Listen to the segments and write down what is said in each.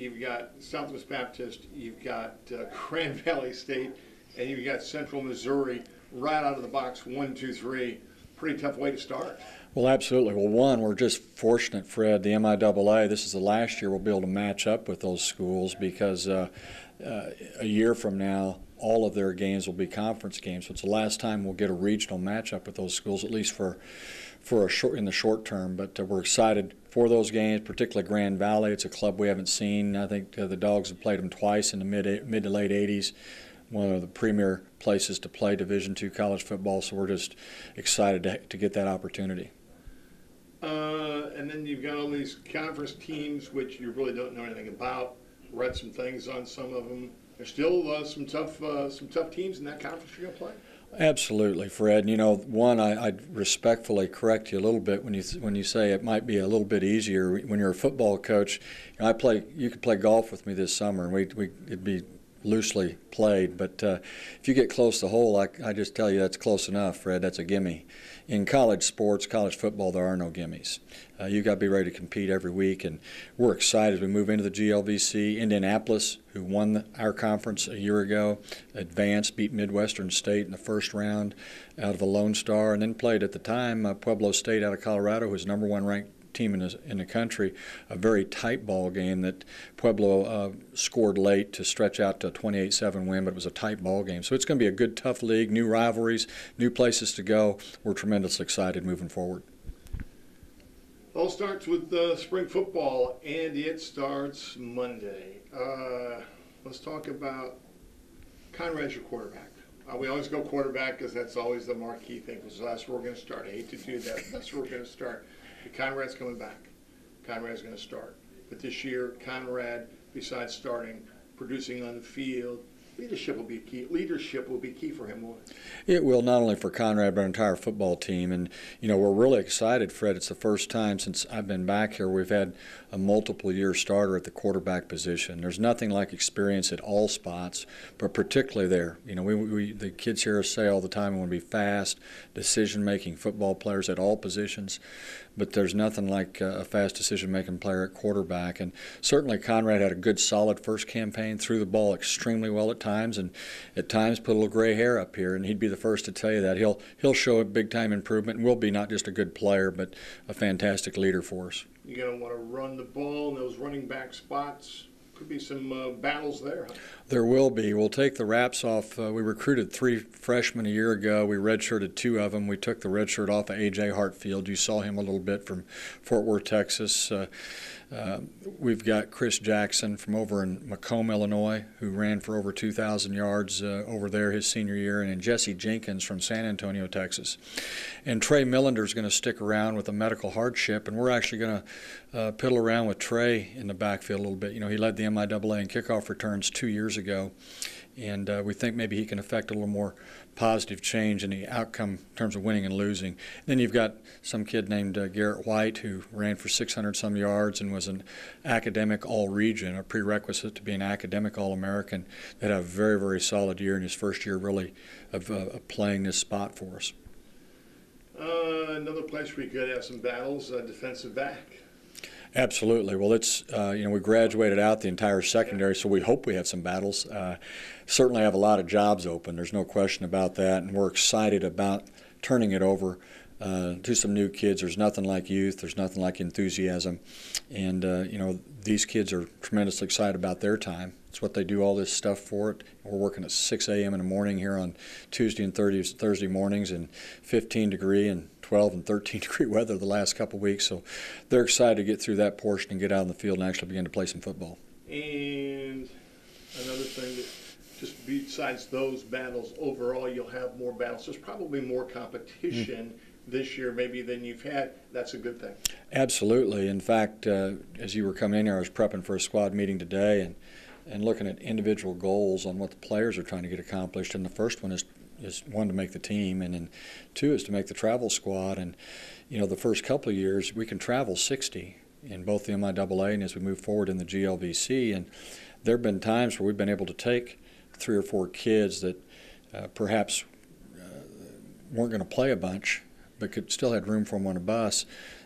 you've got Southwest Baptist, you've got Grand Valley State, and you've got Central Missouri right out of the box, 1, 2, 3. Pretty tough way to start. Well, absolutely. Well, one, we're just fortunate, Fred, the MIAA, this is the last year we'll be able to match up with those schools because a year from now, all of their games will be conference games. So it's the last time we'll get a regional matchup with those schools, at least for in the short term. But we're excited for those games, particularly Grand Valley. It's a club we haven't seen. I think the Dogs have played them twice in the mid to late 80s. One of the premier places to play Division II college football. So we're just excited to get that opportunity. And then you've got all these conference teams which you really don't know anything about. Read some things on some of them. There's still some tough teams in that conference you're going to play. Absolutely, Fred. You know, one, I'd respectfully correct you a little bit when you say it might be a little bit easier when you're a football coach. You know, you could play golf with me this summer, and it'd be loosely played. But if you get close to the hole, I just tell you that's close enough, Fred. That's a gimme. In college sports, college football, there are no gimmies. You've got to be ready to compete every week, and we're excited as we move into the GLVC. Indianapolis, who won our conference a year ago, advanced, beat Midwestern State in the first round out of a Lone Star, and then played at the time Pueblo State out of Colorado, who was #1 ranked team in the country. A very tight ball game that Pueblo scored late to stretch out to a 28-7 win, but it was a tight ball game. So it's going to be a good, tough league, new rivalries, new places to go. We're tremendously excited moving forward. All starts with spring football, and it starts Monday. Let's talk about Conrad's your quarterback. We always go quarterback because that's always the marquee thing, because that's where we're going to start. I hate to do that, but that's where we're going to start. Conrad's coming back. Conrad's going to start. But this year, Conrad, besides starting, producing on the field, leadership will be key. Leadership will be key for him, won't it? It will, not only for Conrad, but our entire football team. And, you know, we're really excited, Fred. It's the first time since I've been back here we've had a multiple-year starter at the quarterback position. There's nothing like experience at all spots, but particularly there. You know, the kids here say all the time we want to be fast, decision-making football players at all positions, but there's nothing like a fast decision-making player at quarterback. And certainly Conrad had a good, solid first campaign, threw the ball extremely well at times, and at times put a little gray hair up here, and he'd be the first to tell you that. He'll show a big-time improvement, and will be not just a good player, but a fantastic leader for us. You're going to want to run the ball in those running back spots. Could be some battles there, huh? There will be. We'll take the wraps off. We recruited 3 freshmen a year ago. We redshirted 2 of them. We took the red shirt off of A.J. Hartfield. You saw him a little bit from Fort Worth, Texas. We've got Chris Jackson from over in Macomb, Illinois, who ran for over 2,000 yards over there his senior year, and Jesse Jenkins from San Antonio, Texas. And Trey Millender's going to stick around with a medical hardship, and we're actually going to piddle around with Trey in the backfield a little bit. You know, he led the MIAA in kickoff returns 2 years ago, and we think maybe he can affect a little more positive change in the outcome in terms of winning and losing. And then you've got some kid named Garrett White, who ran for 600-some yards and was an academic all-region, a prerequisite to be an academic all-American, that had a very, very solid year in his first year really of playing this spot for us. Another place we could have some battles, defensive back. Absolutely. Well, it's we graduated out the entire secondary, so we hope we have some battles. Certainly have a lot of jobs open. There's no question about that, and we're excited about turning it over to some new kids. There's nothing like youth. There's nothing like enthusiasm, and these kids are tremendously excited about their time. It's what they do all this stuff for. It. We're working at 6 a.m. in the morning here on Tuesday and Thursday mornings in 15-degree and 12 and 13-degree weather the last couple of weeks. So they're excited to get through that portion and get out on the field and actually begin to play some football. And another thing that just besides those battles, overall you'll have more battles. There's probably more competition this year maybe than you've had. That's a good thing. Absolutely. In fact, as you were coming in here, I was prepping for a squad meeting today and looking at individual goals on what the players are trying to get accomplished. And the first one is 1, to make the team, and then 2 is to make the travel squad. And the first couple of years we can travel 60 in both the MIAA and as we move forward in the GLVC. And there have been times where we've been able to take 3 or 4 kids that perhaps weren't going to play a bunch, but could still had room for them on a bus.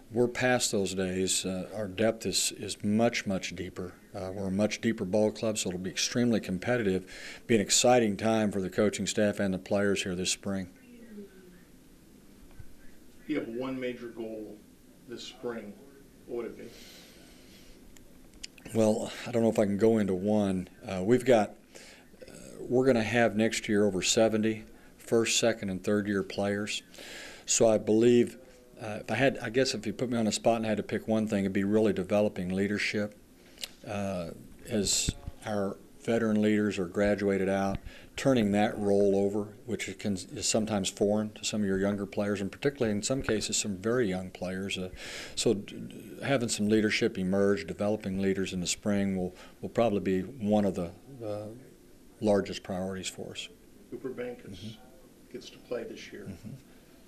We're past those days. Our depth is much, much deeper We're a much deeper ball club, so it'll be extremely competitive. Be an exciting time for the coaching staff and the players here this spring. If you have one major goal this spring, what would it be? Well, I don't know if I can go into one. We're going to have next year over 70 first, second, and third year players. So I believe I guess if you put me on the spot and had to pick one thing, it'd be really developing leadership. As our veteran leaders are graduated out, turning that role over, which is sometimes foreign to some of your younger players, and particularly in some cases some very young players. So having some leadership emerge, developing leaders in the spring will probably be one of the largest priorities for us. Cooper Bankus gets to play this year.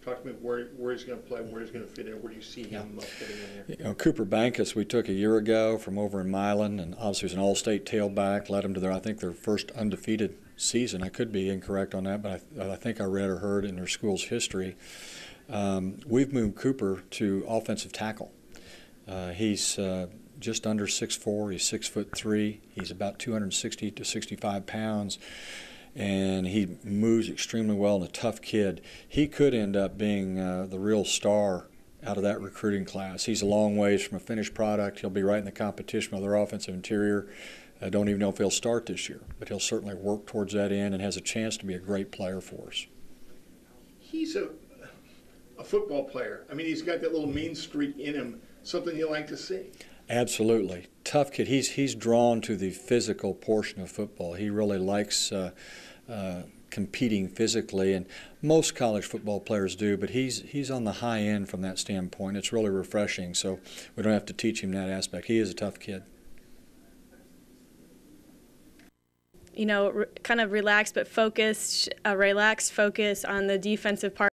Talk to me where he's going to play, where he's going to fit in, where do you see him fitting in there? Cooper Bankus we took a year ago from over in Milan, and obviously was an all-state tailback, led them to their first undefeated season. I could be incorrect on that, but I think I read or heard in their school's history. We've moved Cooper to offensive tackle. He's just under 6'4", he's 6'3", he's about 260 to 65 pounds. And he moves extremely well and a tough kid. He could end up being the real star out of that recruiting class. He's a long ways from a finished product. He'll be right in the competition with our offensive interior. I don't even know if he'll start this year, but he'll certainly work towards that end and has a chance to be a great player for us. He's a football player. I mean, he's got that little mean streak in him, something you like to see. Absolutely. Tough kid. He's drawn to the physical portion of football. He really likes competing physically, and most college football players do, but he's on the high end from that standpoint. It's really refreshing, so we don't have to teach him that aspect. He is a tough kid. Kind of relaxed but focused, a relaxed focus on the defensive part